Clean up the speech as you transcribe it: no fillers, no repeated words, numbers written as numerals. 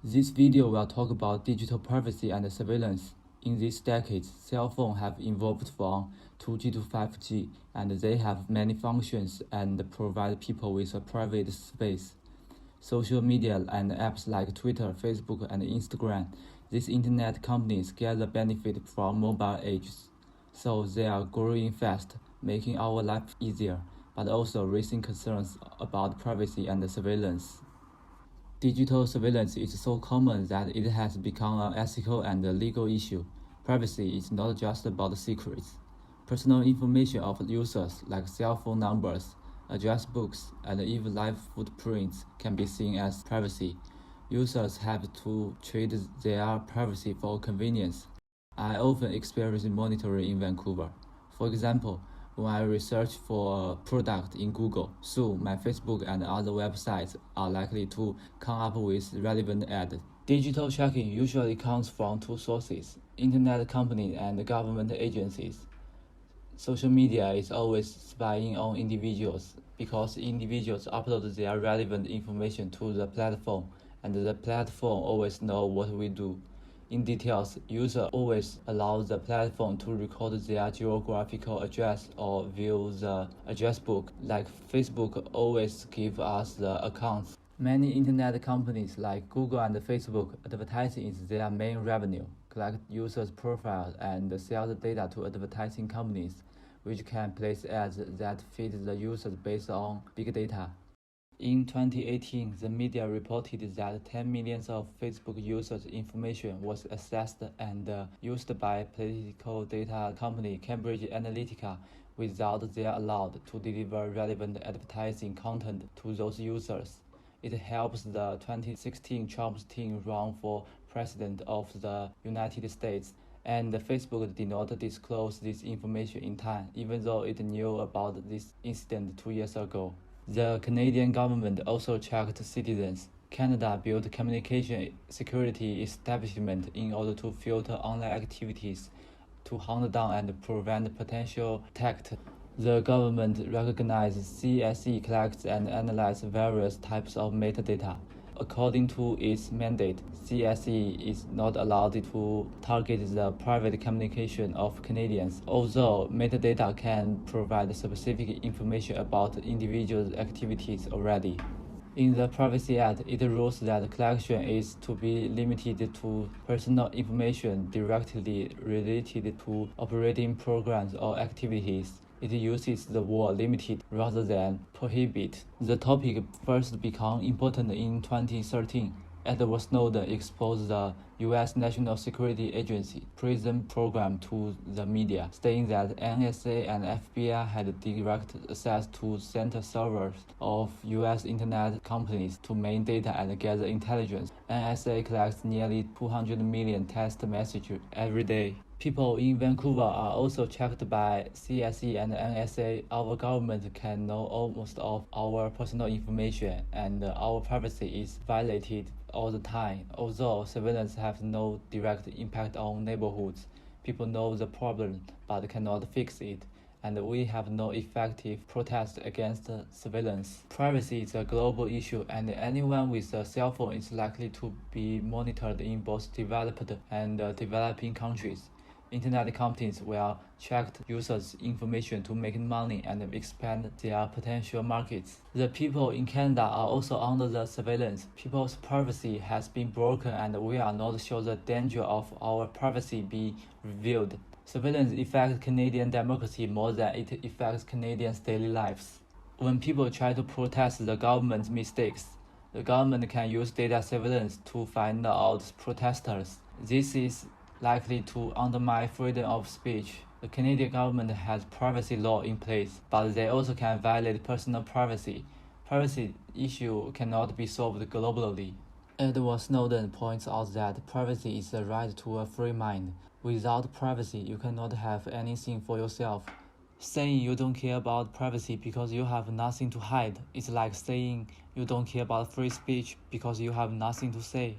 This video will talk about digital privacy and surveillance. In this decade, cell phones have evolved from 2G to 5G, and they have many functions and provide people with a private space. Social media and apps like Twitter, Facebook, and Instagram, these internet companies get the benefit from mobile age, so they are growing fast, making our life easier, but also raising concerns about privacy and surveillance. Digital surveillance is so common that it has become an ethical and legal issue. Privacy is not just about secrets. Personal information of users like cell phone numbers, address books, and even live footprints can be seen as privacy. Users have to trade their privacy for convenience. I often experience monitoring in Vancouver. For example, when I research for a product in Google, soon my Facebook and other websites are likely to come up with relevant ads. Digital tracking usually comes from two sources: internet companies and government agencies. Social media is always spying on individuals because individuals upload their relevant information to the platform, and the platform always knows what we do. In details, users always allow the platform to record their geographical address or view the address book, like Facebook always give us the accounts. Many internet companies like Google and Facebook, advertising is their main revenue, collect users' profiles and sell the data to advertising companies, which can place ads that fit the users based on big data. In 2018, the media reported that 10 million of Facebook users' information was accessed and used by political data company Cambridge Analytica without their allowed to deliver relevant advertising content to those users. It helps the 2016 Trump's team run for president of the United States, and Facebook did not disclose this information in time, even though it knew about this incident 2 years ago. The Canadian government also checked citizens. Canada built communication security establishment in order to filter online activities, to hunt down and prevent potential attacks. The government recognizes CSE collects and analyzes various types of metadata. According to its mandate, CSE is not allowed to target the private communication of Canadians, although metadata can provide specific information about individuals' activities already. In the Privacy Act, it rules that collection is to be limited to personal information directly related to operating programs or activities. It uses the word limited rather than prohibit. The topic first became important in 2013. Edward Snowden exposed the U.S. National Security Agency PRISM program to the media, stating that NSA and FBI had direct access to center servers of U.S. internet companies to main data and gather intelligence. NSA collects nearly 200 million text messages every day. People in Vancouver are also checked by CSE and NSA. Our government can know almost of our personal information, and our privacy is violated all the time. Although surveillance has no direct impact on neighborhoods, people know the problem but cannot fix it, and we have no effective protest against surveillance. Privacy is a global issue, and anyone with a cell phone is likely to be monitored in both developed and developing countries. Internet companies will check users' information to make money and expand their potential markets. The people in Canada are also under the surveillance. People's privacy has been broken, and we are not sure the danger of our privacy be revealed. Surveillance affects Canadian democracy more than it affects Canadians' daily lives. When people try to protest the government's mistakes, the government can use data surveillance to find out protesters. This is likely to undermine freedom of speech. The Canadian government has privacy law in place, but they also can violate personal privacy. Privacy issue cannot be solved globally. Edward Snowden points out that privacy is the right to a free mind. Without privacy, you cannot have anything for yourself. Saying you don't care about privacy because you have nothing to hide is like saying you don't care about free speech because you have nothing to say.